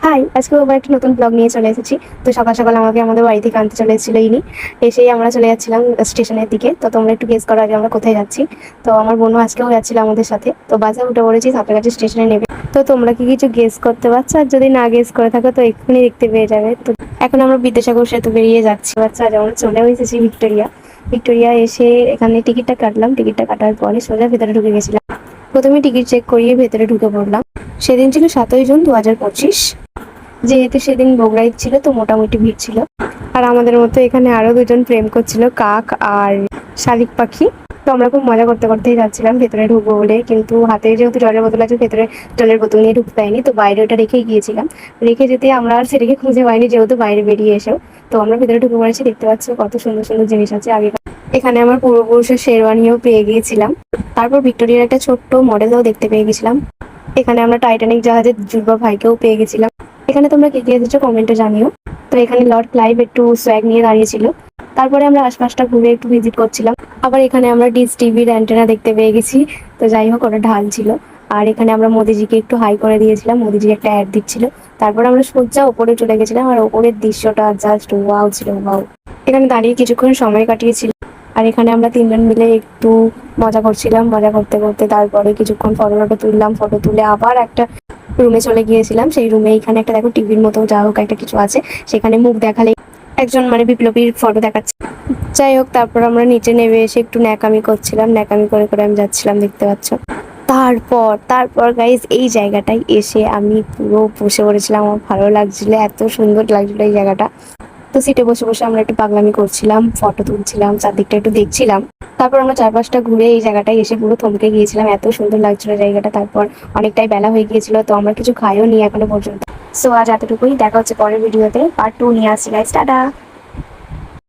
High, আজকেও আবার একটা নতুন ব্লগ নিয়ে চলে এসেছি। তো সকাল সকাল আমাকে আমাদের বাড়ি থেকে আনতে চলে এসেছিল ইনি। এসেই আমরা চলে যাচ্ছিলাম স্টেশনের দিকে। তো তোমরা একটু গেস করো আগে আমরা কোথায় যাচ্ছি। তো আমার বোনও আজকেও যাচ্ছিল আমাদের সাথে। তো বাসে উঠে পড়েছি, সাঁতরাগাছি স্টেশনে নেবে। তো তোমরা কি কিছু গেস করতে পারছো? আর যদি না গেস করে থাকো তো এক্ষুনি দেখতে পেয়ে যাবে। তো এখন আমরা বিদ্যাসাগর সেতু বেরিয়ে যাচ্ছি। আচ্ছা, আজ আমরা চলেও এসেছি ভিক্টোরিয়া। ভিক্টোরিয়া এসে এখানে টিকিটটা কাটলাম। টিকিটটা কাটার পরে সোজা ভেতরে ঢুকে গেছিলাম। প্রথমে টিকিট চেক করিয়ে ভেতরে ঢুকে পড়লাম। সেদিন ছিল 7ই জুন 2025। যেহেতু সেদিন বগুড়ায় ছিল তো মোটামুটি ভিড় ছিল। আর আমাদের মতো এখানে আরো দুজন প্রেম করছিল, কাক আর শালিক পাখি। তো আমরা খুব মজা করতে করতেই যাচ্ছিলাম ভেতরে ঢুকবো বলে, কিন্তু হাতে যেহেতু জলের বোতল আছে ভেতরে জলের বোতল নিয়ে ঢুকতে পাইনি। তো বাইরে ওটা রেখেই গিয়েছিলাম। রেখে যেতে আমরা আর সেটাকে খুঁজে পাইনি, যেহেতু বাইরে বেরিয়ে এসেও। তো আমরা ভেতরে ঢুকে পড়েছি। দেখতে পাচ্ছ কত সুন্দর সুন্দর জিনিস আছে আগে। এখানে আমার পূর্বপুরুষের শেরওয়ানিও পেয়ে গিয়েছিলাম। তারপর ভিক্টোরিয়ার একটা ছোট্ট মডেলও দেখতে পেয়ে গেছিলাম। এখানে আমরা টাইটানিক জাহাজের যুবা ভাইকেও পেয়ে গেছিলাম। এখানে তোমরা কে কে এসেছো কমেন্টে জানিও। তো এখানে লর্ড ক্লাইভ একটু সোয়াগ নিয়ে দাঁড়িয়েছিল। তারপরে আমরা আশপাশটা ঘুরে একটু ভিজিট করছিলাম। আবার এখানে আমরা ডিস টিভির অ্যান্টেনা দেখতে পেয়ে গেছি। তো যাই হোক, ওটা ঢাল ছিল। আর এখানে আমরা মোদিজিকে একটু হাই করে দিয়েছিলাম, মোদিজি একটা অ্যাড দিচ্ছিল। তারপর আমরা সোজা ওপরে চলে গেছিলাম, আর ওপরের দৃশ্যটা জাস্ট ওয়াও ছিল, ওয়াও। এখানে দাঁড়িয়ে কিছুক্ষণ সময় কাটিয়েছিলাম। আর এখানে আমরা তিনজন মিলে একটু মজা করছিলাম। মজা করতে করতে তারপরে কিছুক্ষণ ফটো টটো তুললাম। ফটো তুলে আবার একটা রুমে চলে গিয়েছিলাম। সেই রুমে এখানে একটা দেখো টিভির মতো যা হোক একটা কিছু আছে, সেখানে মুখ দেখালে একজন বিপ্লবীর ফটো দেখাচ্ছে। যাই হোক, তারপর আমরা নিচে নেমে এসে একটু ন্যাকামি করছিলাম। ন্যাকামি করে করে আমি যাচ্ছিলাম, দেখতে পাচ্ছ। তারপর তারপর গাইজ এই জায়গাটায় এসে আমি পুরো বসে পড়েছিলাম। আমার ভালো লাগছিল, এত সুন্দর লাগছিল এই জায়গাটা। তো সিটে বসে বসে আমরা একটু পাগলামি করছিলাম, ফটো তুলছিলাম, চারদিকটা একটু দেখছিলাম। তারপর আমরা চারপাশটা ঘুরে এই জায়গাটায় এসে পুরো থমকে গিয়েছিলাম, এত সুন্দর লাগছিল জায়গাটা। তারপর অনেকটাই বেলা হয়ে গিয়েছিল, তো আমরা কিছু খাইও নি এখনো পর্যন্ত। সো আজ এতটুকুই, দেখা হচ্ছে পরের ভিডিওতে। পার্ট 2 নিয়ে আসছি গাইস, টাটা।